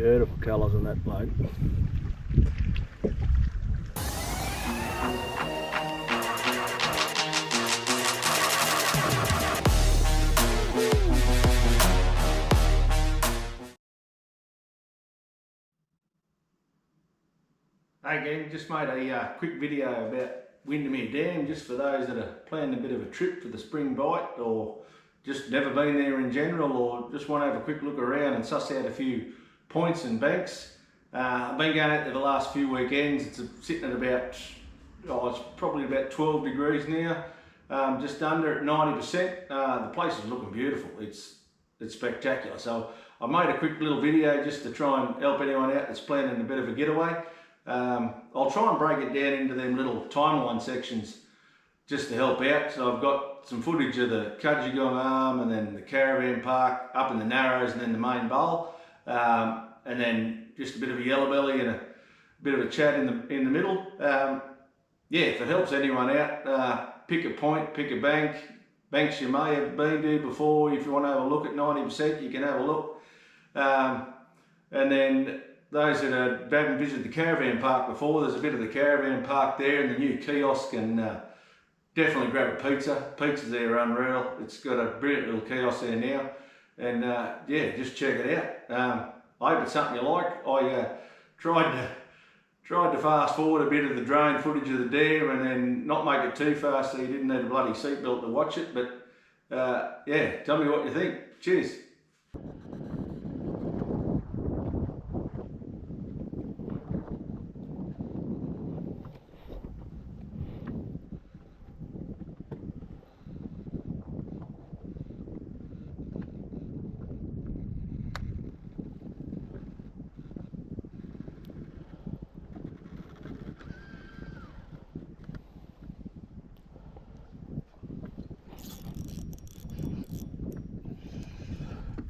Beautiful colours on that bloke. Hey gang, just made a quick video about Windamere Dam, just for those that are planning a bit of a trip for the Springbite, or just never been there in general, or just want to have a quick look around and suss out a few points and banks. I've been going out there the last few weekends. It's sitting at about, it's probably about 12 degrees now, just under at 90%. The place is looking beautiful. It's spectacular. So I made a quick little video just to try and help anyone out that's planning a bit of a getaway. I'll try and break it down into them little timeline sections just to help out. So I've got some footage of the Cudgegong arm, and then the caravan park up in the Narrows, and then the main bowl, and then just a bit of a Yellowbelly and a bit of a chat in the middle. Yeah, if it helps anyone out, pick a point, pick a banks you may have been to before. If you want to have a look at 90%, you can have a look, and then those that haven't visited the caravan park before, there's a bit of the caravan park there and the new kiosk, and definitely grab a pizza. Pizzas there are unreal. It's got a brilliant little kiosk there now, and yeah, just check it out. I hope it's something you like. I tried to fast forward a bit of the drone footage of the dam and then not make it too fast so you didn't need a bloody seatbelt to watch it, but yeah, tell me what you think. Cheers.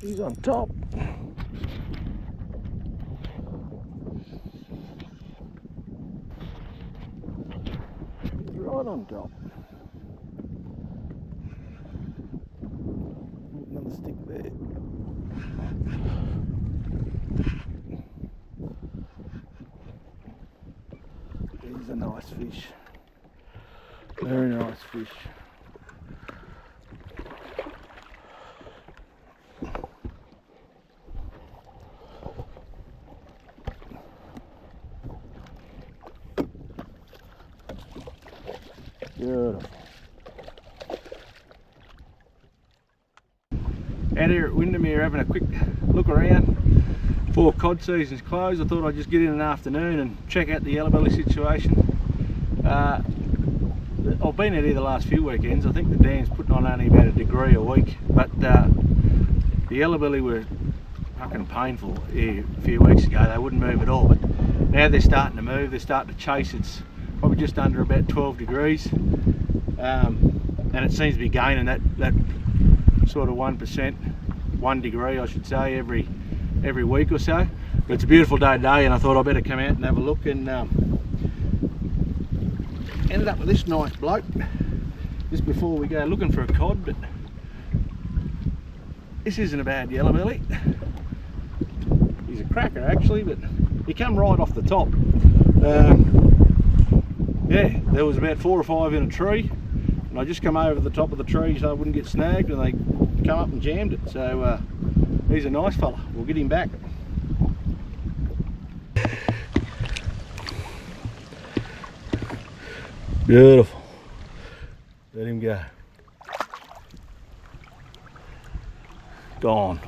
He's on top. He's right on top. Another stick there. He's a nice fish. Very nice fish. Beautiful. Out here at Windamere having a quick look around before cod season's closed. I thought I'd just get in an afternoon and check out the Yellowbelly situation. I've been out here the last few weekends. I think the dam's putting on only about a degree a week, but the Yellowbelly were fucking painful here a few weeks ago. They wouldn't move at all, but now they're starting to move. They're starting to chase. It's probably just under about 12 degrees, and it seems to be gaining that sort of 1%, 1 degree I should say, every week or so. But it's a beautiful day today, and I thought I'd better come out and have a look, and ended up with this nice bloke just before we go looking for a cod. But this isn't a bad Yellowbelly. He's a cracker actually, but he come right off the top. Yeah, there was about 4 or 5 in a tree, and I just come over the top of the tree so I wouldn't get snagged, and they come up and jammed it. So he's a nice fella. We'll get him back. Beautiful. Let him go. Gone.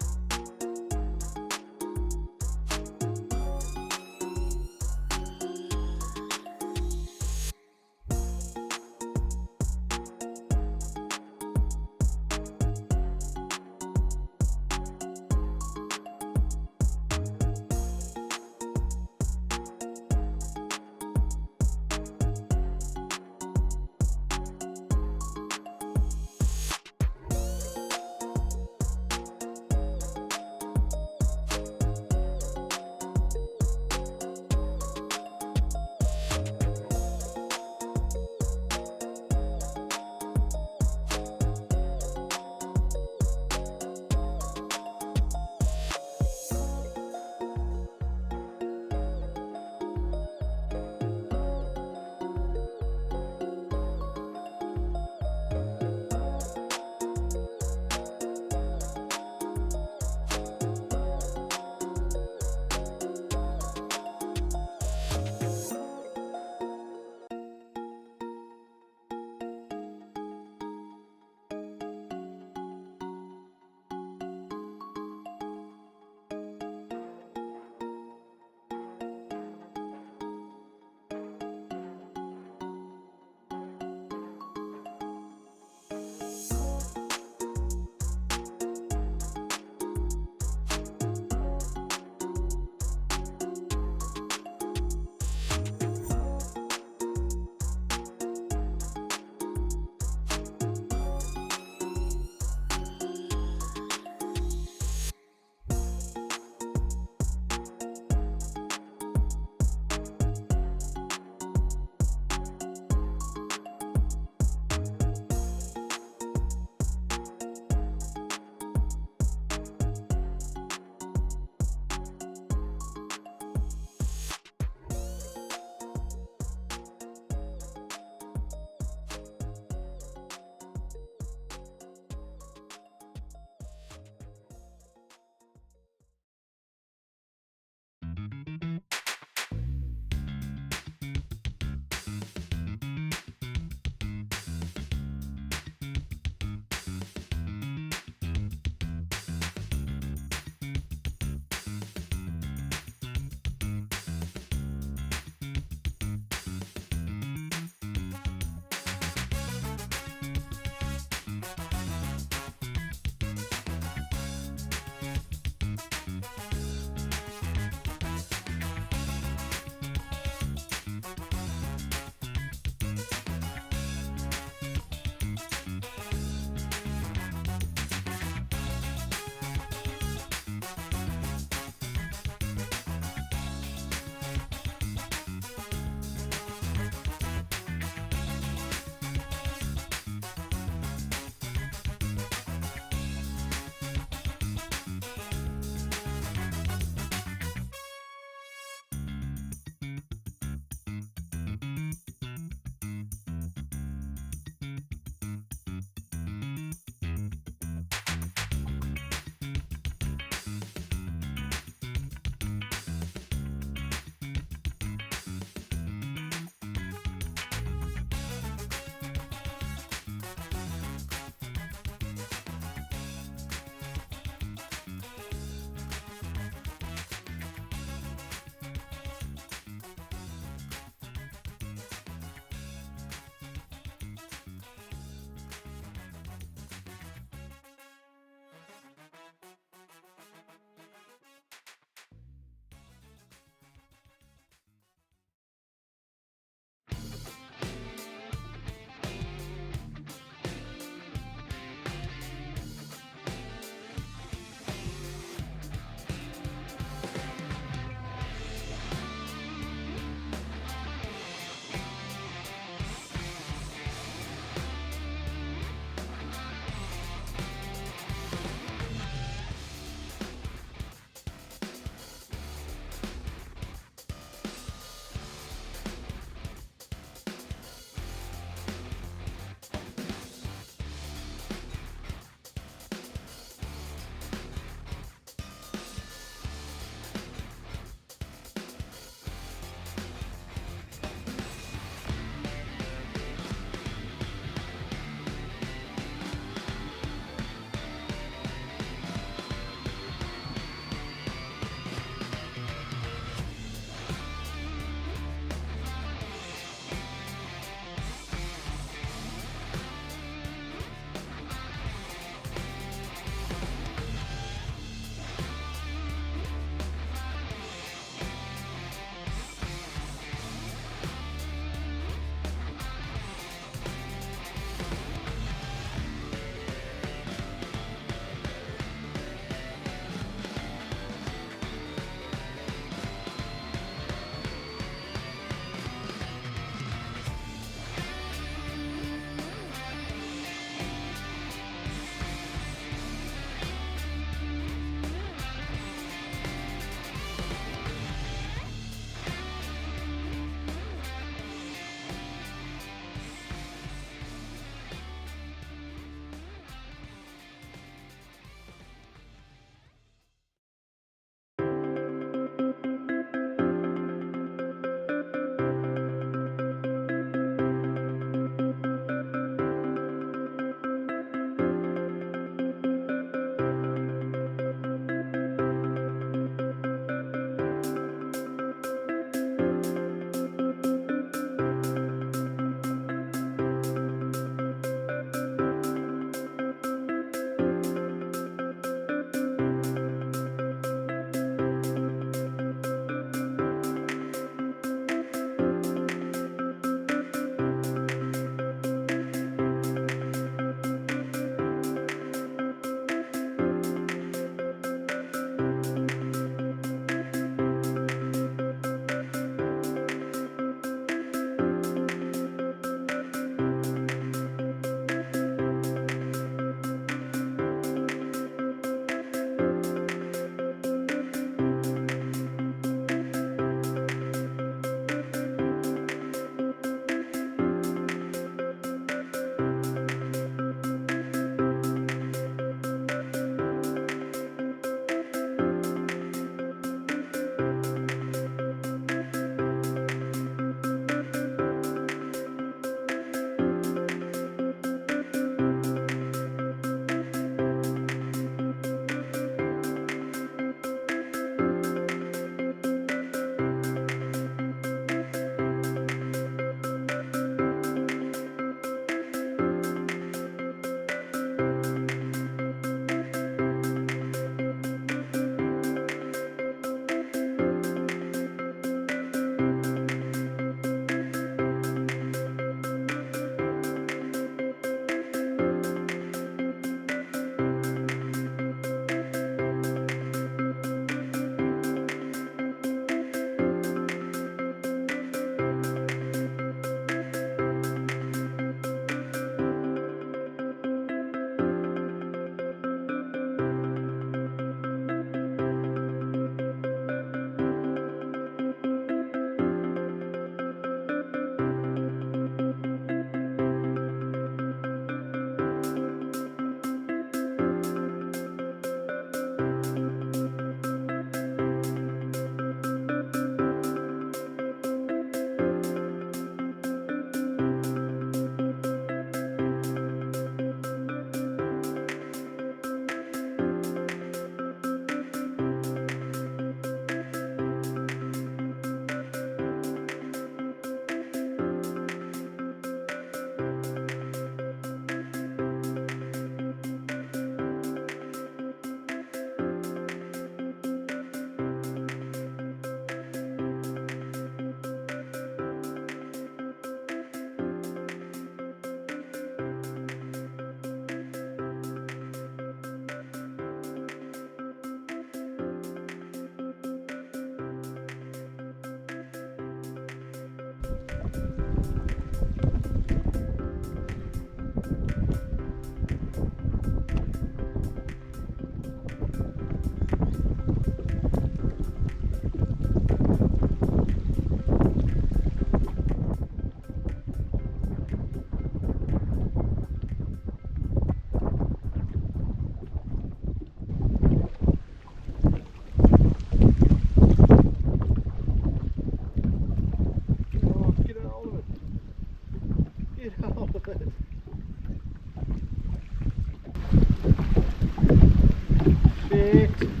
Shit.